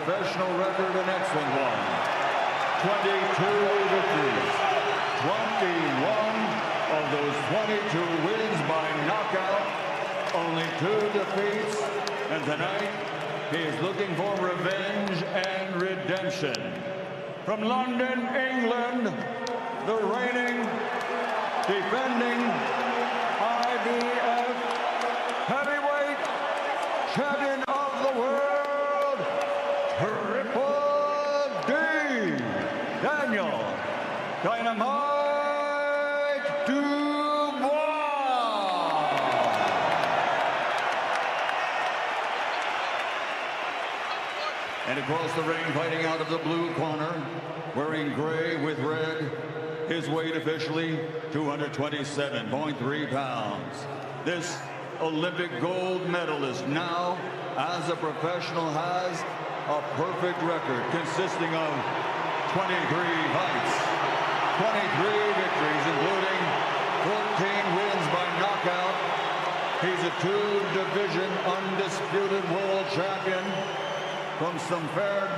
professional record, an excellent one. 22 victories. 21 of those 22 wins by knockout. Only 2 defeats. And tonight, he is looking for revenge and redemption. From London, England, the reigning, defending IBF heavyweight champion of the world, Triple D, Daniel Dynamite Dubois. And across the ring, fighting out of the blue corner, wearing gray with red, his weight officially 227.3 pounds. This Olympic gold medalist now, as a professional, has a perfect record consisting of 23 fights, 23 victories, including 14 wins by knockout. He's a 2-division undisputed world champion from Stamford,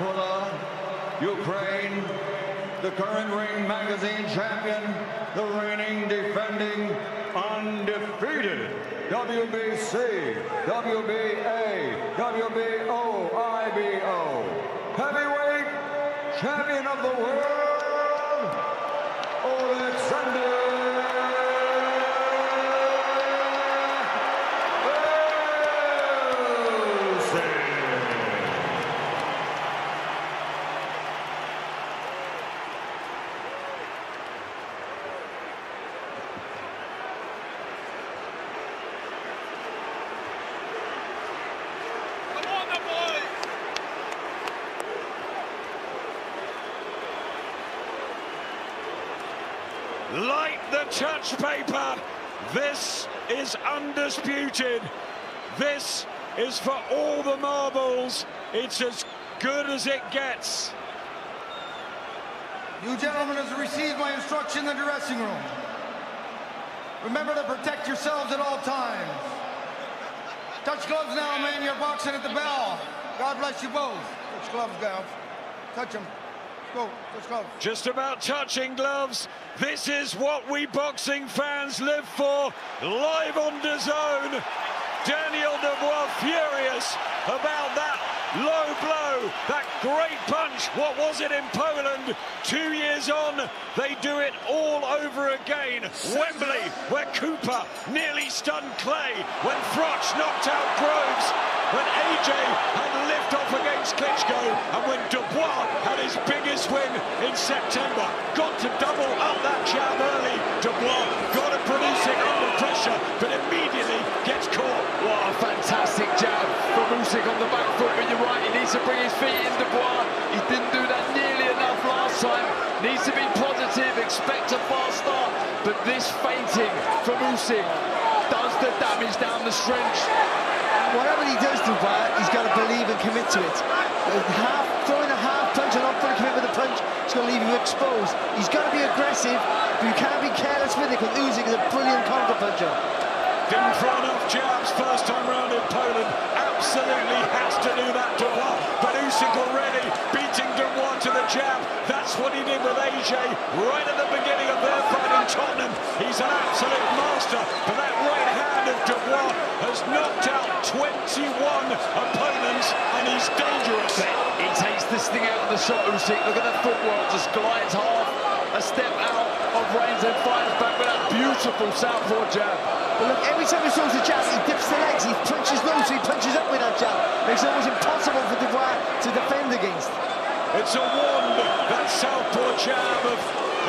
Ukraine, the current Ring Magazine champion, the reigning, defending, undefeated WBC, WBA, WBO, IBO, heavyweight champion of the world, Oleksandr Usyk. Like the touch paper, this is undisputed. This is for all the marbles. It's as good as it gets. You gentlemen have received my instruction in the dressing room. Remember to protect yourselves at all times. Touch gloves now, man. You're boxing at the bell. God bless you both. Touch gloves, guys. Touch them. Go, touch gloves. Just about touching gloves. This is what we boxing fans live for. Live on DAZN. Daniel Dubois furious about that low blow, that great punch. What was it in Poland? 2 years on, they do it all over again. Wembley, where Cooper nearly stunned Clay, when Froch knocked out Groves, when AJ had lift off against Klitschko, and when Dubois had his biggest win in September. Got to double up that jab early. Dubois got to produce it under pressure, but immediately gets caught. What a fantastic jab from Usyk on the back foot, but you're right, he needs to bring his feet in, Dubois. He didn't do that nearly enough last time. Needs to be positive, expect a fast start, but this feinting from Usyk does the damage down the stretch. Whatever he does, Dubois, he's got to believe and commit to it. Throwing a half punch and not fully commit with a punch, it's going to leave you exposed. He's got to be aggressive, but you can't be careless with it, because Usyk is a brilliant counter-puncher. Didn't throw enough jabs first time round in Poland. Absolutely has to do that, Dubois. But Usyk already beating Dubois to the jab. That's what he did with AJ right at the beginning of their fight in Tottenham. He's an absolute master. But that right hand of Dubois has knocked out 21 opponents, and he's dangerous. He takes this thing out of the shot, Usyk. Look at that footwork, just glides half a step out of range and fires back with that beautiful southpaw jab. But look, every time he throws a jab, he dips the legs, he punches low, so he punches up with that jab. Makes it almost impossible for Dubois to defend against. It's a wand, that southpaw jab of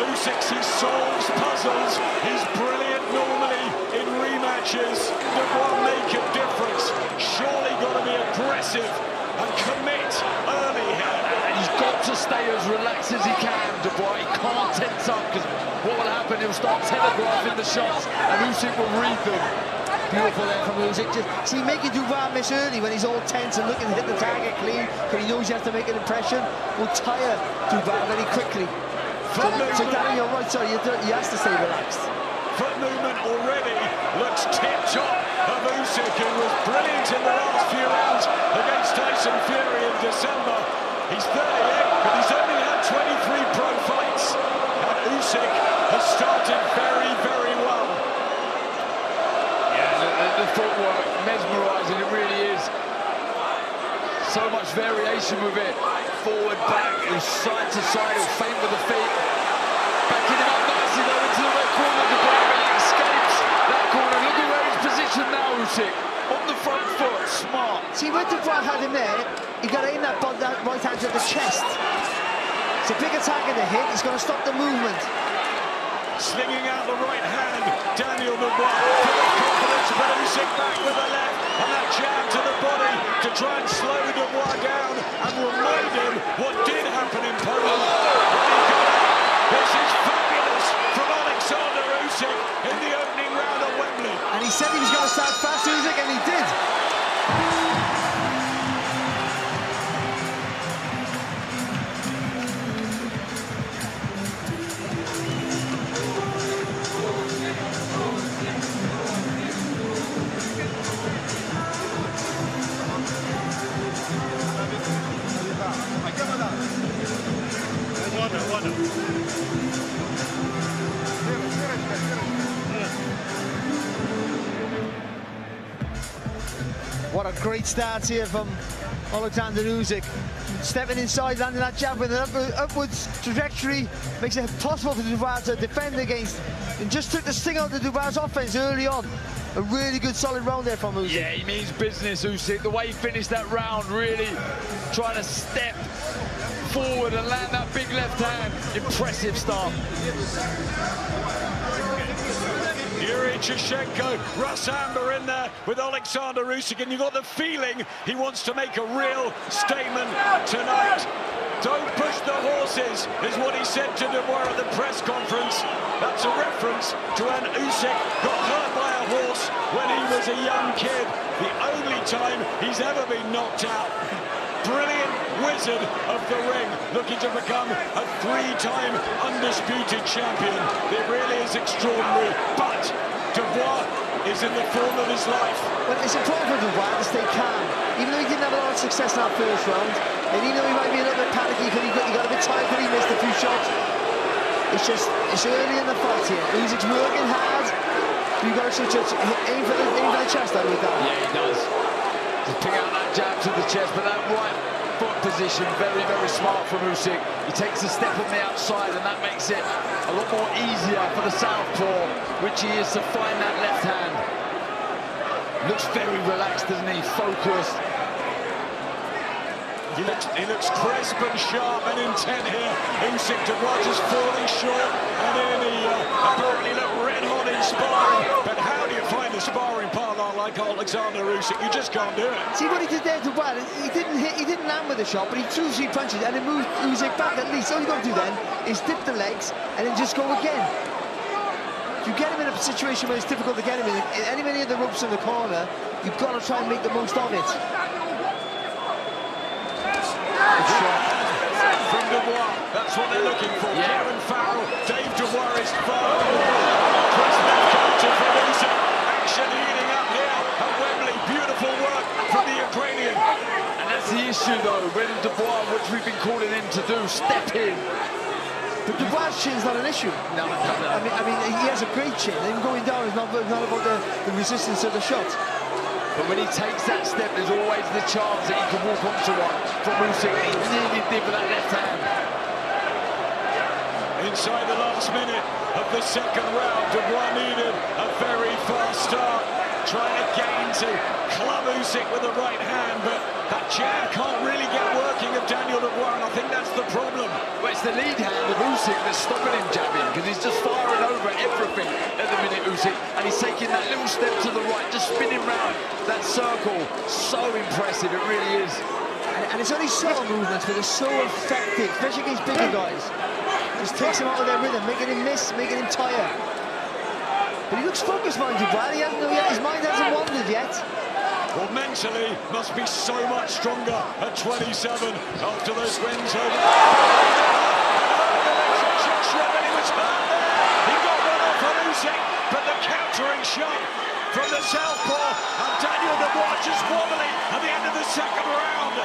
Usyk's. He solves puzzles. He's brilliant normally in rematches. Dubois make a difference. Surely got to be aggressive and commit early here. And he's got to stay as relaxed as he can, Dubois. He can't tense up, because what will happen, he'll start telegraphing the shots, and Usyk will read them. Beautiful there from Usyk. See, making Dubois miss early when he's all tense and looking to hit the target clean, because he knows he has to make an impression, will tire Dubois very quickly. So Danny, you're right, sorry, he has to stay relaxed. Foot movement already looks tip-top of Usyk, who was brilliant in the last few rounds against Tyson Fury in December. He's 38, but he's only had 23 pro fights. And Usyk has started very, very well. Yeah, the footwork, mesmerising, it really is. So much variation with it. Forward, back, side to side, he'll feint with the feet. Backing him up nicely though into the red corner. Dubois, but he escapes that corner. Look at where he's positioned now, Usyk. On the front foot, smart. See, where Dubois had him there, he got to aim that right hand to the chest. It's a big attack in the hit, he's going to stop the movement. Slinging out the right hand, Daniel Dubois. Full of confidence, but Usyk back with the left. And that jab to the body to try and slow Dubois down and remind him what did happen in Poland. This is fabulous from Oleksandr Usyk in the opening round at Wembley. And he said he was going to start fast, Usyk, and he did. What a great start here from Oleksandr Usyk. Stepping inside, landing that jab with an upwards trajectory, makes it possible for Dubois to defend against. And just took the sting out of Dubois' offense early on. A really good solid round there from Usyk. Yeah, he means business, Usyk. The way he finished that round, really trying to step forward and land that big left hand. Impressive start. Yuri Chushenko, Russ Amber in there with Oleksandr Usyk, and you got the feeling he wants to make a real statement tonight. Don't push the horses, is what he said to Dubois at the press conference. That's a reference to when Usyk got hurt by a horse when he was a young kid. The only time he's ever been knocked out. Brilliant wizard of the ring, looking to become a three-time undisputed champion. It really is extraordinary, but Dubois is in the form of his life. Well, it's important for Dubois to stay calm. Even though he didn't have a lot of success in that first round, and even though he might be a little bit panicky because he got a bit tired because he missed a few shots, it's early in the fight here. Usyk's working hard. You've got to aim for the chest out with that. Yeah, he does. Just pick out that jab to the chest, but that right foot position, very, very smart from Usyk. He takes a step on the outside, and that makes it a lot more easier for the southpaw, which he is to find that left hand. Looks very relaxed, doesn't he? Focused. He looks crisp and sharp and intent here. Usyk, Dubois just falling short, and then he apparently looked red hot in sparring. But how do you find a sparring partner like Oleksandr Usyk? You just can't do it. See what he did there, Dubois? He didn't land with a shot, but he threw 3 punches and it moved Usyk back at least. All you got to do then is dip the legs and then just go again. If you get him in a situation where it's difficult to get him in any many of the ropes in the corner, you've got to try and make the most of it. From Dubois, that's what they're looking for. Yeah. Kieran Farrell, Dave Dubois is far. Chris left counter from Usyk. Action heating up here at Wembley. Beautiful work from the Ukrainian. And that's the issue, though, when Dubois, which we've been calling him to do, step in. But Dubois' chin's not an issue. No. I mean, he has a great chin. Him going down is not about the resistance of the shot. But when he takes that step, there's always the chance that he can walk onto one from Usyk. He nearly did with that left hand. Inside the last minute of the second round, Dubois needed a very fast start, trying again to club Usyk with the right hand, but that jab can't really get working of Daniel Dubois, and I think that's the problem. Well, it's the lead hand of Usyk that's stopping him jabbing, because he's just firing over everything at the minute, Usyk, and he's taking that little step to the right, just spinning round that circle. So impressive, it really is. And it's only subtle movements, but they're so effective, especially against bigger guys. Just takes him out of their rhythm, making him miss, making him tire. But he looks focused, mind you, Brad. His mind hasn't wandered yet. Well, mentally, must be so much stronger at 27 after those wins over. He was hurt there. He got one off on Usyk, but the countering shot from the southpaw, and Daniel Dubois just wobbling at the end of the second round.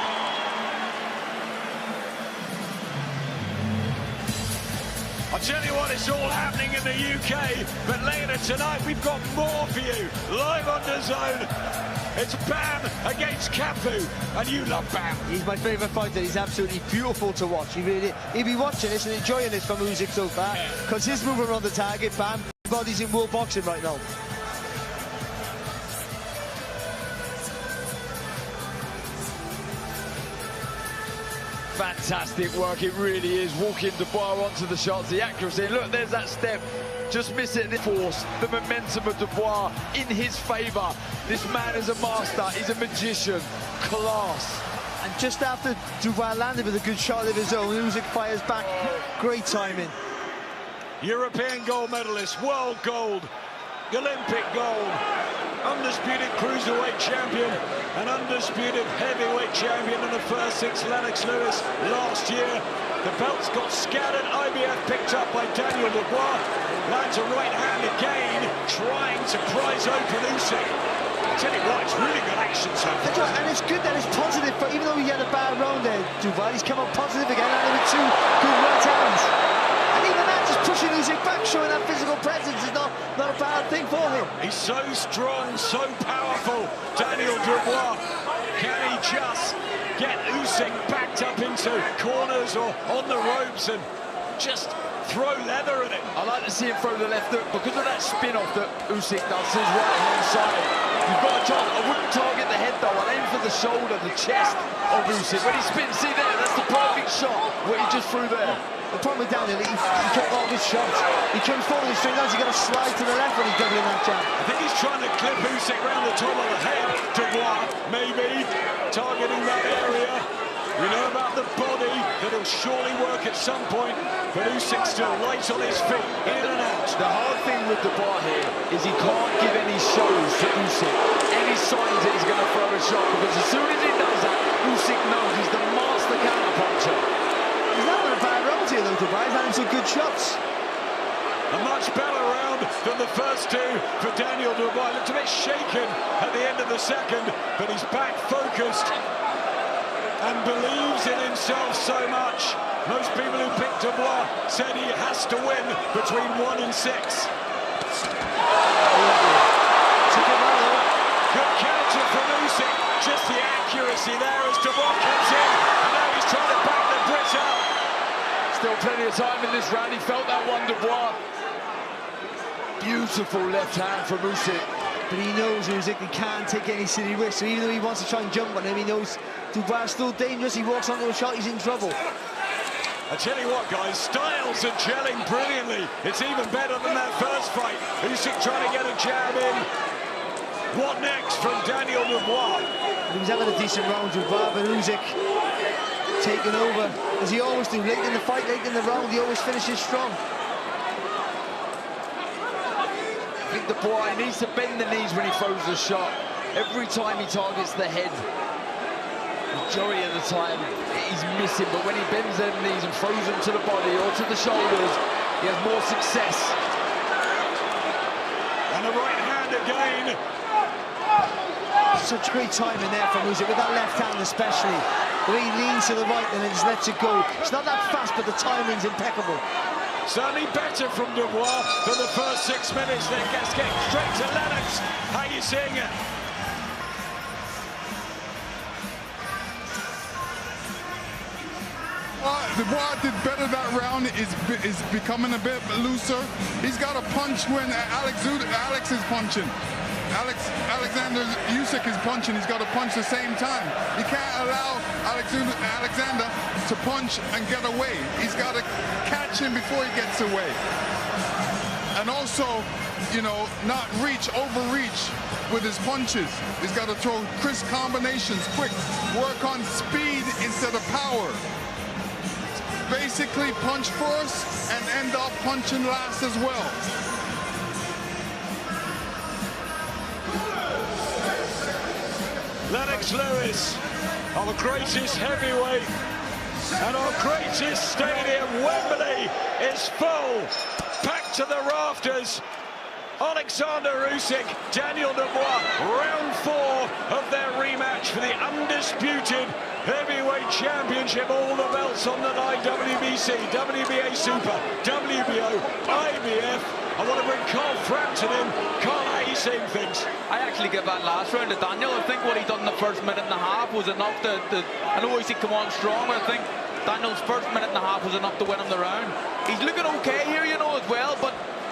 I'll tell you what, it's all happening in the UK, but later tonight we've got more for you, live on DAZN. It's Bam against Capu, and you love Bam. He's my favourite fighter. He's absolutely beautiful to watch. He'll be watching this and enjoying this from Usyk so far, because his movement on the target, Bam, body's in world boxing right now. Fantastic work, it really is. Walking Dubois onto the shots, the accuracy. Look, there's that step. Just miss it, the force, the momentum of Dubois in his favour. This man is a master, he's a magician. Class. And just after Dubois landed with a good shot of his own, Usyk fires back. Great timing. European gold medalist, world gold, Olympic gold, undisputed cruiserweight champion, and undisputed heavyweight champion in the first 6, Lennox Lewis, last year. The belts got scattered, IBF picked up by Daniel Dubois, lands a right hand again, trying to prize open Usyk. I tell you what, it's really good action so far. And it's good that it's positive, but even though he had a bad round there, Dubois, he's come up positive again, landing with 2 good right hands. And even that, just pushing Usyk back, showing that physical presence is not a bad thing for him. He's so strong, so powerful, Daniel Dubois. Can he just get Usyk backed up into corners or on the ropes and just throw leather at him? I like to see him throw the left hook because of that spin-off that Usyk does his right-hand side. You've got a chance. I wouldn't target the head, though. I'd aim for the shoulder, the chest of Usyk. When he spins, see there, that's the perfect shot, what he just threw there. The problem with Daniel, he kept all his shots. He comes forward and straight down, he's got to slide to the left when he's doubling that jab. I think he's trying to clip Usyk round the top of the head. Dubois, maybe, targeting that area. We know about the body, that he'll surely work at some point, but Usyk's still light on his feet, in and out. The hard thing with Dubois here is he can't give any shows to Usyk, any signs that he's going to throw a shot, because as soon as he does that, Usyk knows he's the master counter-puncher. He's not having a bad round here, though, Dubois. He's having some good shots. A much better round than the first 2 for Daniel Dubois. Looked a bit shaken at the end of the second, but he's back focused and believes in himself so much. Most people who picked Dubois said he has to win between 1 and 6. Good counter from Usyk. Just the accuracy there as Dubois comes in, and now he's trying to back the Brit out. Still plenty of time in this round. He felt that one, Dubois. Beautiful left hand from Usyk. But he knows Usyk, he can't take any silly risks. So even though he wants to try and jump on him, he knows Dubois is still dangerous. He walks onto a shot, he's in trouble. I tell you what, guys, styles are gelling brilliantly. It's even better than that first fight. Usyk trying to get a jab in. What next from Daniel Dubois? He was having a decent round, Dubois, but Usyk taking over, as he always do. Late in the fight, late in the round, he always finishes strong. I think Dubois needs to bend the knees when he throws the shot. Every time he targets the head, majority of the time he's missing, but when he bends them knees and throws them to the body or to the shoulders, he has more success. And the right hand again. Such great timing there from Usyk, with that left hand especially. The way he leans to the right and then just lets it go. It's not that fast, but the timing's impeccable. Certainly better from Dubois for the first 6 minutes. Then gets getting straight to Lennox. How are you seeing it? Dubois did better that round, is becoming a bit looser. He's got a punch when Alex is punching. Oleksandr Usyk is punching, he's got to punch the same time. You can't allow Alexander to punch and get away. He's got to catch him before he gets away. And also, you know, not overreach with his punches. He's got to throw crisp combinations, quick, work on speed instead of power. Basically punch first and end up punching last as well. Lennox Lewis, our greatest heavyweight, and our greatest stadium, Wembley, is full, packed to the rafters. Oleksandr Usyk, Daniel Dubois, round 4 of their rematch for the undisputed heavyweight championship. All the belts on the line: WBC, WBA Super, WBO, IBF. I want to bring Carl Frampton in. Carl, how are you seeing things? I actually give that last round to Daniel. I think what he done in the first minute and a half was enough to I know Usyk come on strong, but I think Daniel's first minute and a half was enough to win him the round. He's looking okay here, you know, as well, but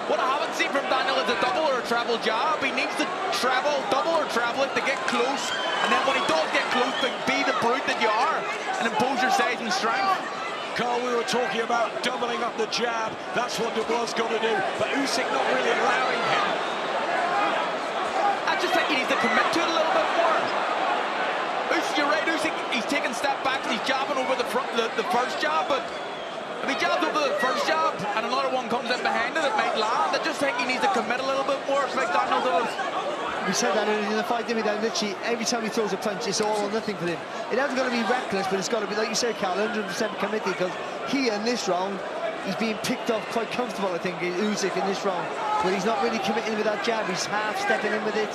what I haven't seen from Daniel is a double or a treble jab. He needs to travel, double or treble it to get close, and then when he does get close, be the brute that you are and impose your size and strength. Carl, we were talking about doubling up the jab. That's what Dubois got to do, but Usyk not really allowing him. I just think he needs to commit to it a little bit more. You're right, Usyk, he's taking a step back and he's jabbing over the first jab, but if he jabs over the first jab and another one comes in behind it, it might land. I just think he needs to commit a little bit more, like Daniel does. We said that in the fight, didn't we? That literally every time he throws a punch, it's all or nothing for him. It hasn't got to be reckless, but it's got to be, like you said, Carl, 100% committed, because here in this round, he's being picked off quite comfortable, I think, Usyk in this round, but he's not really committing with that jab. He's half stepping in with it.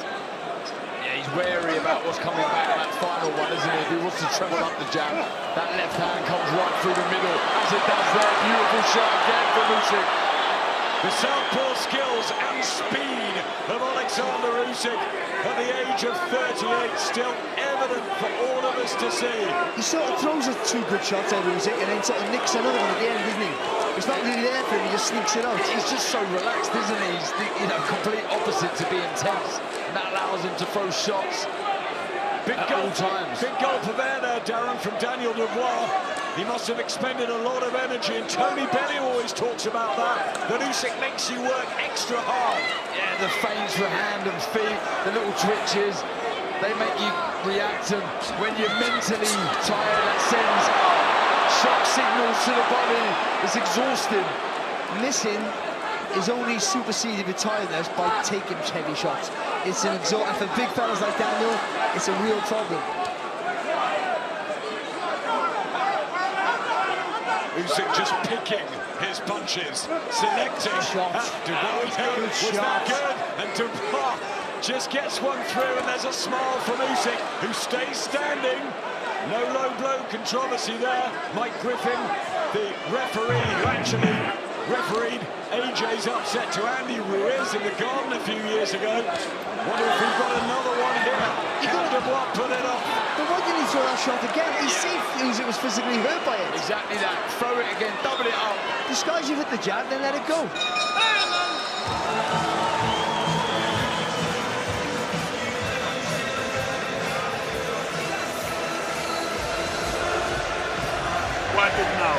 Yeah, he's wary about what's coming back in that final one, isn't he? If he wants to treble up the jab, that left hand comes right through the middle, as it does there. Beautiful shot again from Usyk. The southpaw skills and speed of Oleksandr Usyk at the age of 38, still evident for all of us to see. He sort of throws us 2 good shots out of Usyk and then sort of nicks another one at the end, doesn't he? It's not really there for him, he just sneaks it out. He's just so relaxed, isn't he? He's the complete opposite to being tense, and that allows him to throw shots at all times. Big goal for there, Darren, from Daniel Dubois. He must have expended a lot of energy, and Tony Bellew always talks about that Usyk makes you work extra hard. Yeah, the feints for hand and feet, the little twitches, they make you react, and when you're mentally tired, that sends shock signals to the body. It's exhausting. Missing is only superseded with tiredness by taking heavy shots. It's an exhausting, for big fellas like Daniel, it's a real problem. Usyk just picking his punches, selecting. Dubois was that good, and Dubois just gets one through, and there's a smile from Usyk, who stays standing. No low blow controversy there. Mike Griffin, the referee, who actually refereed AJ's upset to Andy Ruiz in the Garden a few years ago. Wonder if we've got another one here. Can Dubois put it off? But why didn't he throw that shot again? He seemed Usyk was physically hurt by it. Exactly that. Throw it again, double it up. Disguise you with the jab, then let it go. Wipe it now.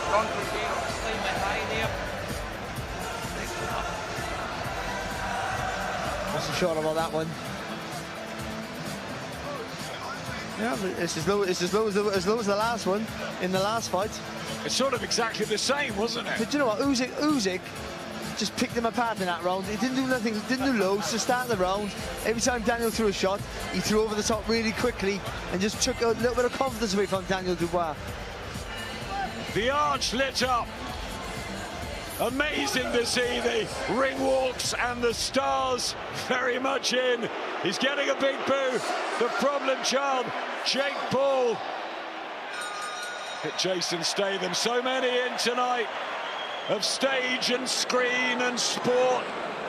Don't regain. Stay behind him. Wasn't sure about that one. Yeah, but it's as low as the last one in the last fight. It's sort of exactly the same, wasn't it? But you know what, Usyk just picked him apart in that round. He didn't do nothing, didn't do loads to start the round. Every time Daniel threw a shot, he threw over the top really quickly and just took a little bit of confidence away from Daniel Dubois. The arch lit up. Amazing to see the ring walks and the stars very much in. He's getting a big boo. The problem child, Jake Paul. Hit Jason Statham. So many in tonight of stage and screen and sport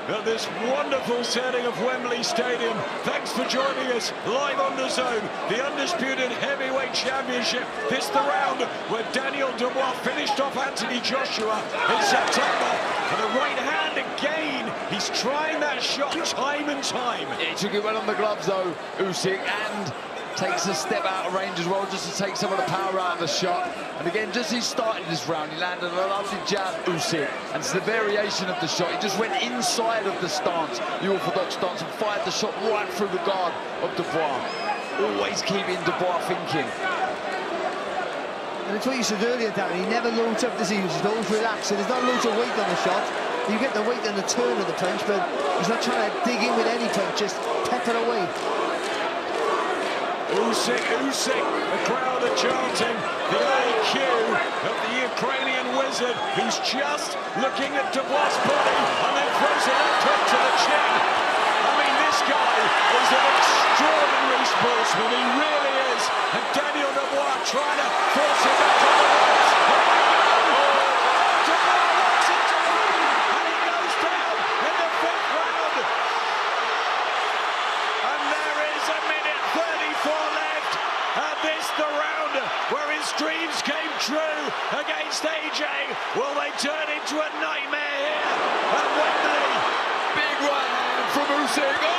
at this wonderful setting of Wembley Stadium. Thanks for joining us live on the Zone, the undisputed heavyweight championship. This the round where Daniel Dubois finished off Anthony Joshua in September. And the right hand again. He's trying that shot time and time. Yeah, he took it well on the gloves though, Usyk, and takes a step out of range as well, just to take some of the power out of the shot. And again, just as he started this round, he landed a lovely jab, Usyk, and it's the variation of the shot. He just went inside of the stance, the orthodox stance, and fired the shot right through the guard of Dubois. Always keeping Dubois thinking. And it's what you said earlier, Darren, he never loads up the seams, he's always relaxed, so there's not loads of weight on the shot. You get the weight and the turn of the punch, but he's not trying to dig in with any punch, just pepper away. Usyk, Usyk. The crowd are chanting the IQ of the Ukrainian wizard, who's just looking at Dubois' body and then throws a left hook to the chin. I mean, this guy is an extraordinary sportsman. He really is. And Daniel Dubois trying to force him back on the ropes. Dubois locks it down, and he goes down in the 5th round. And there is a minute 34 left. And this the round where his dreams came true against AJ. Will they turn into a nightmare here at Wembley? Big right hand from Usyk.